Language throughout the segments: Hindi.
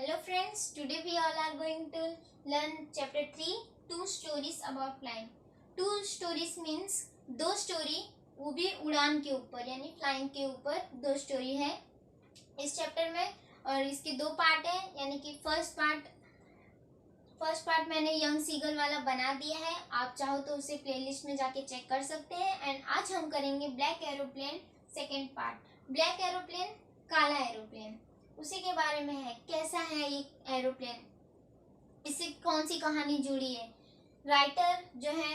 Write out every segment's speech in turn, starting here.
Hello friends, today we all are going to learn chapter 3, two stories about flying. Two stories means दो स्टोरी, वो भी उड़ान के ऊपर यानी फ्लाइंग के ऊपर दो स्टोरी है इस चैप्टर में। और इसके दो पार्ट है, यानी कि फर्स्ट पार्ट मैंने यंग सीगल वाला बना दिया है, आप चाहो तो उसे प्लेलिस्ट में जाके चेक कर सकते हैं। एंड आज हम करेंगे black aeroplane second part. Black aeroplane, काला एरोप्लेन, उसी के बारे में है। कैसा है ये एरोप्लेन, इससे कौन सी कहानी जुड़ी है। राइटर जो है,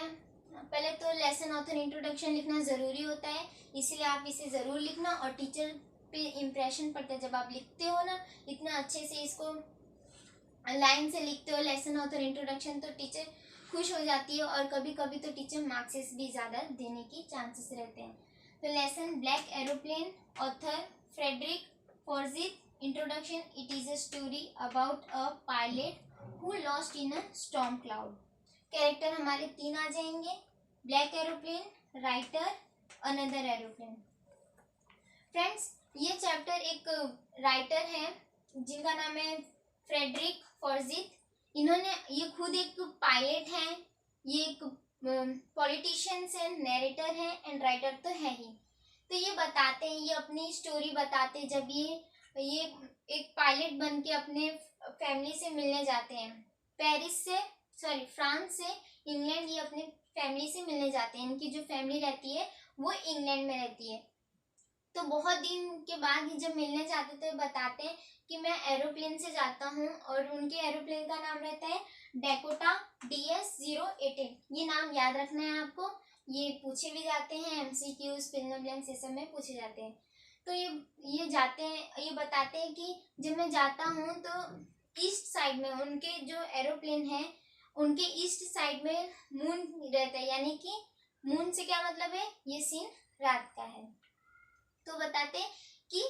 पहले तो लेसन ऑथर इंट्रोडक्शन लिखना ज़रूरी होता है, इसलिए आप इसे ज़रूर लिखना। और टीचर पे इम्प्रेशन पड़ता है जब आप लिखते हो ना, इतना अच्छे से इसको लाइन से लिखते हो लेसन ऑथर इंट्रोडक्शन, तो टीचर खुश हो जाती है। और कभी कभी तो टीचर मार्क्सेस भी ज़्यादा देने की चांसेस रहते हैं। तो lesson black aeroplane, author Frederick Forsyth, introduction, it is a story about a pilot who lost in a storm cloud. Character हमारे तीन आ जाएंगे, black aeroplane, writer, another aeroplane. Friends, ये चैप्टर एक राइटर है जिनका नाम है फ्रेडरिक फॉर्जिथ। इन्होंने, ये खुद एक पायलट हैं, ये एक पॉलिटिशियन है, नरेटर है एंड राइटर तो है ही। तो ये बताते हैं, ये अपनी स्टोरी बताते हैं जब ये एक पायलट बन के अपने फैमिली से मिलने जाते हैं। फ्रांस से इंग्लैंड ये अपने फैमिली से मिलने जाते हैं। इनकी जो फैमिली रहती है वो इंग्लैंड में रहती है। तो बहुत दिन के बाद ये जब मिलने जाते तो बताते हैं कि मैं एरोप्लेन से जाता हूँ, और उनके एरोप्लेन का नाम रहता है डैकोटा DS-088। ये नाम याद रखना है आपको, ये पूछे भी जाते हैं, MCQ, fill in the blanks ये सब में पूछे जाते हैं। तो ये जाते हैं, ये बताते हैं कि जब मैं जाता हूँ तो ईस्ट साइड में उनके जो एरोप्लेन है, उनके ईस्ट साइड में मून रहता है, यानी कि मून से क्या मतलब है, ये सीन रात का है। तो बताते हैं कि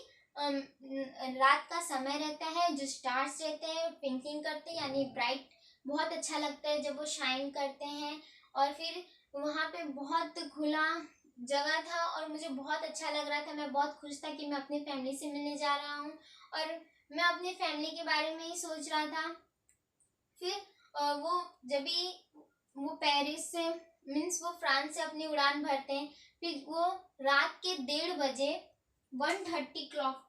रात का समय रहता है, जो स्टार्स रहते हैं ट्विंकलिंग करते हैं, यानी ब्राइट, बहुत अच्छा लगता है जब वो शाइन करते हैं। और फिर वहाँ पे बहुत खुला जगह था और मुझे बहुत अच्छा लग रहा था, मैं बहुत खुश था कि मैं अपनी फैमिली से मिलने जा रहा हूँ और मैं अपनी फैमिली के बारे में ही सोच रहा था। फिर वो जब भी वो पेरिस से मीन्स वो फ्रांस से अपनी उड़ान भरते हैं, फिर वो रात के 1:30 बजे 1:30 क्लॉक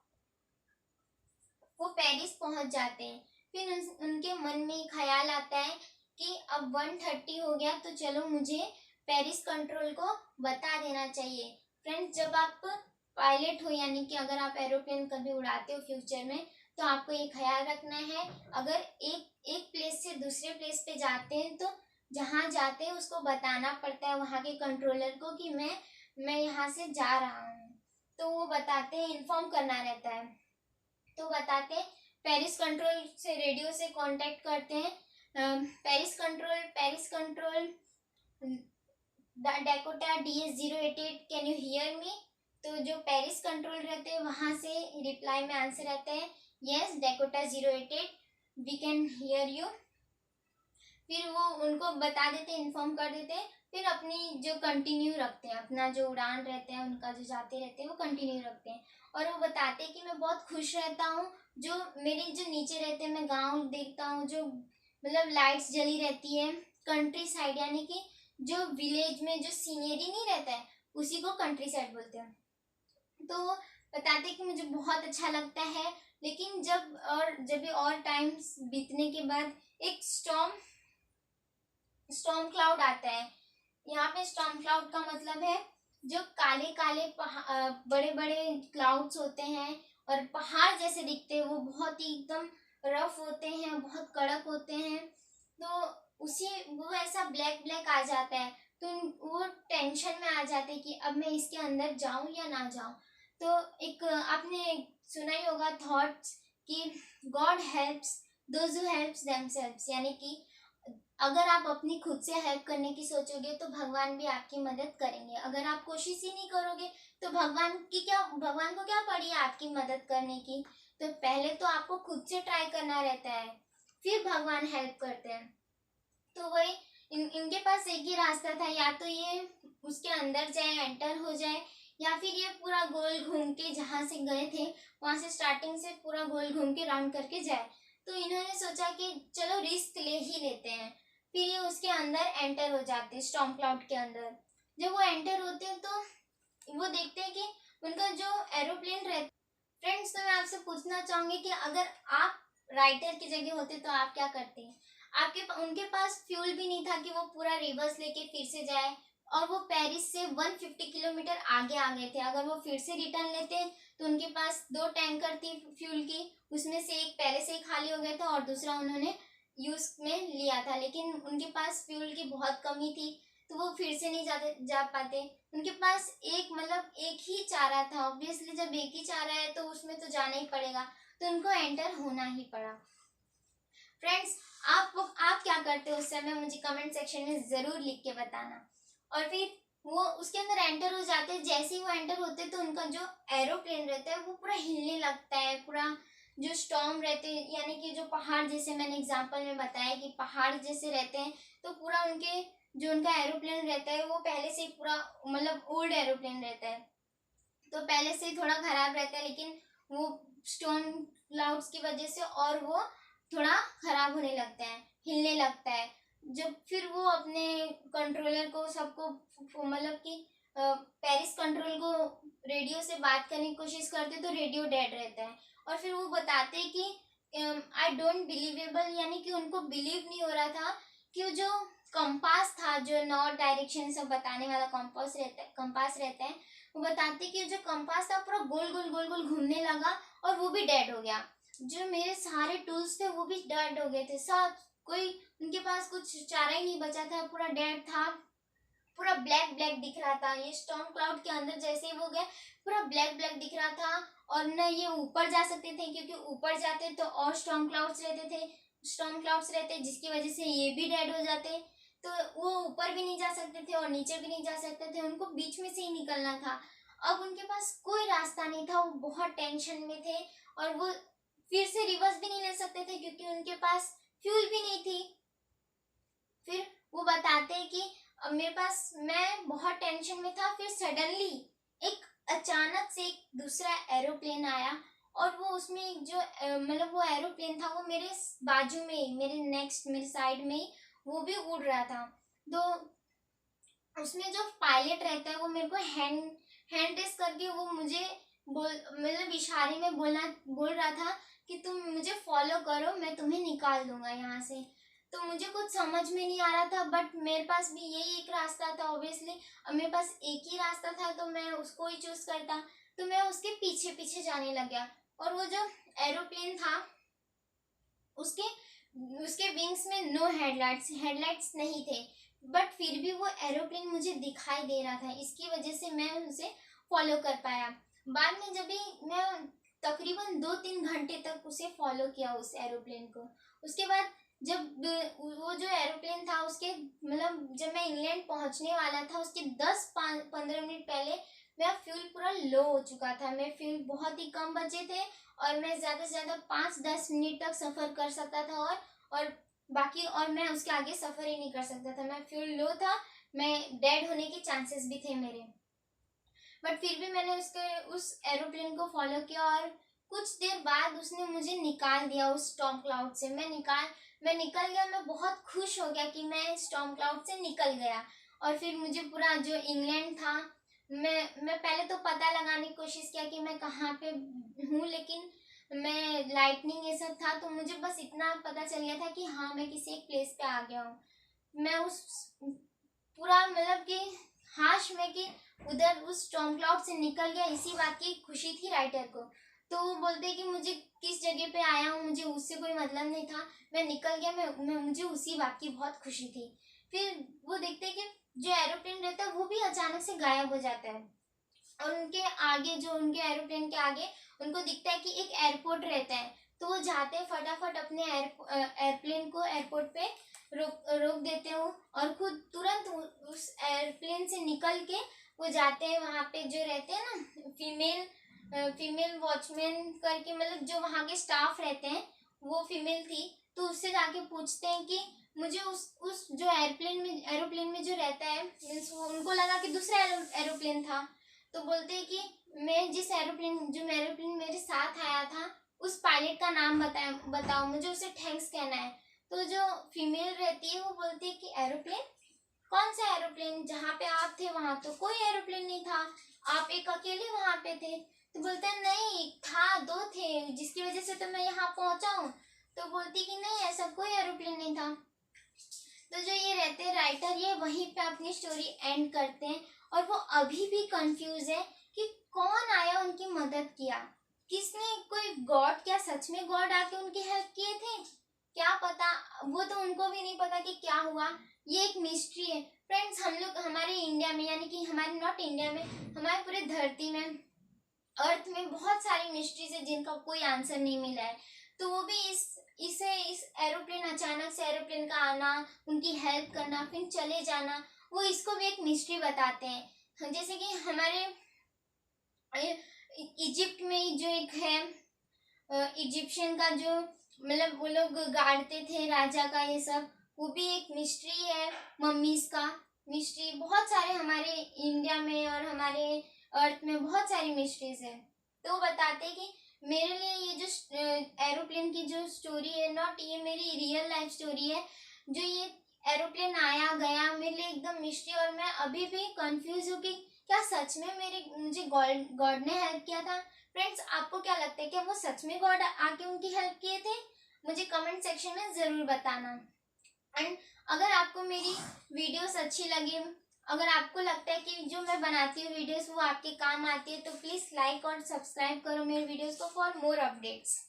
वो पेरिस पहुंच जाते हैं। फिर उनके मन में ख्याल आता है कि अब 1:30 हो गया तो चलो मुझे पेरिस कंट्रोल को बता देना चाहिए। फ्रेंड्स, जब आप पायलट हो, यानी कि अगर आप एरोप्लेन कभी उड़ाते हो फ्यूचर में, तो आपको ये ख्याल रखना है, अगर एक प्लेस से दूसरे प्लेस पे जाते हैं तो जहाँ जाते हैं उसको बताना पड़ता है वहाँ के कंट्रोलर को कि मैं यहाँ से जा रहा हूँ। तो वो बताते हैं, इन्फॉर्म करना रहता है। तो बताते हैं, पेरिस कंट्रोल से रेडियो से कांटेक्ट करते हैं, Paris control Dakota DS-088 can you hear me. तो जो पेरिस कंट्रोल रहते हैं वहाँ से रिप्लाई में आंसर रहता है yes Dakota 088 we can hear you. फिर वो उनको बता देते, इन्फॉर्म कर देते, फिर अपनी जो कंटिन्यू रखते हैं, अपना जो उड़ान रहते हैं उनका जो जाते रहते हैं वो कंटिन्यू रखते हैं। और वो बताते हैं कि मैं बहुत खुश रहता हूँ, जो मेरे जो नीचे रहते हैं मैं गांव देखता हूँ, जो मतलब लाइट्स जली रहती है, कंट्री साइड, यानी कि जो विलेज में जो सीनरी नहीं रहता है उसी को कंट्री साइड बोलते हैं। तो बताते हैं कि मुझे बहुत अच्छा लगता है। लेकिन जब भी और टाइम बीतने के बाद एक स्टॉर्म क्लाउड आता है। यहाँ पे स्टॉर्म क्लाउड का मतलब है जो काले काले बड़े बड़े क्लाउड्स होते हैं और पहाड़ जैसे दिखते हैं, वो बहुत ही एकदम रफ होते हैं, बहुत कड़क होते हैं। तो वो ऐसा ब्लैक आ जाता है, तो वो टेंशन में आ जाते हैं कि अब मैं इसके अंदर जाऊं या ना जाऊं। तो एक आपने सुना ही होगा थॉट्स कि God helps those who helps themselves, यानी कि अगर आप अपनी खुद से हेल्प करने की सोचोगे तो भगवान भी आपकी मदद करेंगे। अगर आप कोशिश ही नहीं करोगे तो भगवान को क्या पड़ी आपकी मदद करने की। तो पहले तो आपको खुद से ट्राई करना रहता है, फिर भगवान हेल्प करते हैं। तो वही इनके पास एक ही रास्ता था, या तो ये उसके अंदर जाए, एंटर हो जाए, या फिर ये पूरा गोल घूम के जहाँ से गए थे वहाँ से स्टार्टिंग से पूरा गोल घूम के राउंड करके जाए। तो इन्होंने सोचा कि चलो रिस्क ले ही लेते हैं। फिर ये उसके अंदर एंटर हो जाते हैं, स्टॉर्म क्लाउड के अंदर। जब वो एंटर होते हैं तो वो देखते हैं कि उनका जो एरोप्लेन रहता। फ्रेंड्स, तो मैं आपसे पूछना चाहूंगी कि अगर आप राइटर की जगह होते तो आप क्या करते हैं? उनके पास फ्यूल भी नहीं था कि वो पूरा रिवर्स लेके फिर से जाए, और वो पेरिस से 150 किलोमीटर आगे आ गए थे। अगर वो फिर से रिटर्न लेते तो उनके पास 2 टैंकर थी फ्यूल की, उसमें से एक पहले से ही खाली हो गया था और दूसरा उन्होंने यूज में लिया था, लेकिन उनके पास फ्यूल की बहुत कमी थी, तो वो फिर से नहीं जा पाते। उनके पास एक ही चारा था। ऑब्वियसली जब एक ही चारा है तो उसमें तो जाना ही पड़ेगा, तो उनको एंटर होना ही पड़ा। फ्रेंड्स, आप क्या करते हो उस समय, मुझे कमेंट सेक्शन में जरूर लिख के बताना। और फिर वो उसके अंदर एंटर हो जाते हैं। जैसे ही वो एंटर होते हैं तो उनका जो एरोप्लेन रहता है वो पूरा हिलने लगता है। पूरा जो स्टॉर्म रहते हैं, यानी कि जो पहाड़, जैसे मैंने एग्जांपल में बताया कि पहाड़ जैसे रहते हैं, तो पूरा उनका एरोप्लेन रहता है वो पहले से ही पूरा ओल्ड एरोप्लेन रहता है, तो पहले से ही थोड़ा खराब रहता है, लेकिन वो स्टॉर्म क्लाउड्स की वजह से और वो थोड़ा खराब होने लगता है, हिलने लगता है। जब फिर वो अपने कंट्रोलर को सबको कि पेरिस कंट्रोल को रेडियो से बात करने की कोशिश करते तो रेडियो डेड रहता है। और फिर वो बताते कि आई डोंट बिलीवेबल, यानी कि उनको बिलीव नहीं हो रहा था कि वो जो कंपास था, जो नॉर्थ डायरेक्शन सब बताने वाला कंपास रहता है, वो बताते कि जो कंपास था पूरा गोल गोल गोल गोल घूमने लगा और वो भी डेड हो गया। जो मेरे सारे टूल्स थे वो भी डेड हो गए थे सब, कोई उनके पास कुछ चारा ही नहीं बचा था, पूरा डेड था, पूरा ब्लैक ब्लैक दिख रहा था। ये स्टॉर्म क्लाउड के अंदर जैसे ही वो गए पूरा ब्लैक ब्लैक दिख रहा था, और न ये ऊपर जा सकते थे, क्योंकि ऊपर जाते तो और स्टॉर्म क्लाउड्स रहते जिसकी वजह से ये भी डेड हो जाते। तो वो ऊपर भी नहीं जा सकते थे और नीचे भी नहीं जा सकते थे, उनको बीच में से ही निकलना था। अब उनके पास कोई रास्ता नहीं था, वो बहुत टेंशन में थे, और वो फिर से रिवर्स भी नहीं ले सकते थे क्योंकि उनके पास फ्यूल भी नहीं थी। फिर वो बताते हैं कि मैं बहुत टेंशन में था, फिर सडनली एक अचानक से एक दूसरा एरोप्लेन आया, और वो उसमें एक जो वो एरोप्लेन था वो मेरे बाजू में ही, मेरे साइड में ही वो भी उड़ रहा था। तो उसमें जो पायलट रहता है वो मेरे को हैंड रेस करके वो मुझे इशारे में बोल रहा था कि तुम मुझे फॉलो करो, मैं तुम्हें निकाल दूंगा यहाँ से। तो मुझे कुछ समझ में नहीं आ रहा था, बट मेरे पास भी यही एक रास्ता था ऑब्वियसली, अब मेरे पास एक ही रास्ता था तो मैं उसको ही चूज करता। तो मैं उसके पीछे पीछे जाने लग गया, और वो जो एरोप्लेन था उसके विंग्स में नो हेडलाइट्स नहीं थे, बट फिर भी वो एरोप्लेन मुझे दिखाई दे रहा था, इसकी वजह से मैं उसे फॉलो कर पाया। बाद में जब भी मैं तकरीबन 2-3 घंटे तक उसे फॉलो किया, उस एरोप्लेन को। उसके बाद जब वो जो एरोप्लेन था उसके जब मैं इंग्लैंड पहुंचने वाला था उसके 10-15 मिनट पहले मेरा फ्यूल पूरा लो हो चुका था, मेरे फ्यूल बहुत ही कम बचे थे, और मैं ज़्यादा से ज़्यादा 5-10 मिनट तक सफ़र कर सकता था, और मैं उसके आगे सफ़र ही नहीं कर सकता था। मैं फ्यूल लो था, मैं डेड होने के चांसेस भी थे मेरे, बट फिर भी मैंने उस एरोप्लेन को फॉलो किया, और कुछ देर बाद उसने मुझे निकाल दिया उस स्टॉर्म क्लाउड से। मैं निकल गया, मैं बहुत खुश हो गया कि मैं स्टॉर्म क्लाउड से निकल गया। और फिर मुझे पूरा जो इंग्लैंड था, मैं पहले तो पता लगाने की कोशिश किया कि मैं कहाँ पे हूँ, लेकिन मैं लाइटनिंग ये सब था तो मुझे बस इतना पता चल गया था कि हाँ मैं किसी एक प्लेस पे आ गया हूँ। मैं उस पूरा कि हाश में कि उधर उस स्टॉर्म क्लाउड से निकल गया, इसी बात की खुशी थी राइटर को। तो वो बोलते कि मुझे किस जगह पे आया हूँ मुझे उससे कोई मतलब नहीं था, मैं निकल गया, मुझे उसी बात की बहुत खुशी थी। फिर वो देखते कि जो एरोप्लेन रहता है वो भी अचानक से गायब हो जाता है, और उनके आगे जो उनके एरोप्लेन के आगे उनको दिखता है कि एक एयरपोर्ट रहता है। तो वो जाते हैं फटाफट अपने एयरप्लेन को एयरपोर्ट पे रोक देते हो, और खुद तुरंत उस एयरप्लेन से निकल के वो जाते हैं वहाँ पे जो रहते हैं ना फीमेल वॉचमैन करके, जो वहाँ के स्टाफ रहते हैं वो फीमेल थी। तो उससे जाके पूछते हैं कि मुझे उस जो एरोप्लेन में जो रहता है, उनको लगा कि दूसरा एरोप्लेन था। तो बोलते हैं कि मैं जिस एरोप्लेन मेरे साथ आया था उस पायलट का नाम बताओ, मुझे उसे थैंक्स कहना है। तो जो फीमेल रहती है वो बोलती है कि एरोप्लेन, कौन सा एरोप्लेन, जहाँ पे आप थे वहां तो कोई एरोप्लेन नहीं था, आप एक अकेले वहां पे थे। तो बोलते हैं नहीं था, दो थे, जिसकी वजह से तो मैं यहाँ पहुंचा हूँ। तो बोलती कि नहीं ऐसा कोई एरोप्लेन नहीं था। तो जो ये रहते हैं राइटर, ये वहीं पे अपनी स्टोरी एंड करते हैं और वो अभी भी कंफ्यूज है कि कौन आया उनकी मदद किया, किसने, कोई गॉड, क्या सच में गॉड आके उनकी हेल्प किए थे, क्या पता, वो तो उनको भी नहीं पता कि क्या हुआ। ये एक मिस्ट्री है फ्रेंड्स। हम लोग हमारे इंडिया में, यानी कि हमारे नॉट इंडिया में, हमारे पूरे धरती में, अर्थ में बहुत सारी मिस्ट्रीज है जिनका कोई आंसर नहीं मिला है। तो वो भी इस एरोप्लेन, अचानक से एरोप्लेन का आना, उनकी हेल्प करना, फिर चले जाना, वो इसको भी एक मिस्ट्री बताते हैं। जैसे कि हमारे इजिप्ट में जो एक है, इजिप्शियन का जो, मतलब वो लोग गाड़ते थे राजा का, ये सब वो भी एक मिस्ट्री है। मम्मीज का मिस्ट्री, बहुत सारे हमारे इंडिया में और हमारे अर्थ में बहुत सारी मिस्ट्रीज है। तो वो बताते कि मेरे लिए ये जो एरोप्लेन की जो स्टोरी है, नॉट ये मेरी रियल लाइफ स्टोरी है, जो ये एरोप्लेन आया गया, मेरे लिए एकदम मिस्ट्री। और मैं अभी भी कंफ्यूज हूँ कि क्या सच में मुझे गॉड ने हेल्प किया था। फ्रेंड्स, आपको क्या लगता है, क्या वो सच में गॉड आके उनकी हेल्प किए थे? मुझे कमेंट सेक्शन में ज़रूर बताना। एंड अगर आपको मेरी वीडियोस अच्छी लगी, अगर आपको लगता है कि जो मैं बनाती हूँ वीडियोस वो आपके काम आती है, तो प्लीज़ लाइक और सब्सक्राइब करो मेरे वीडियोस को फॉर मोर अपडेट्स।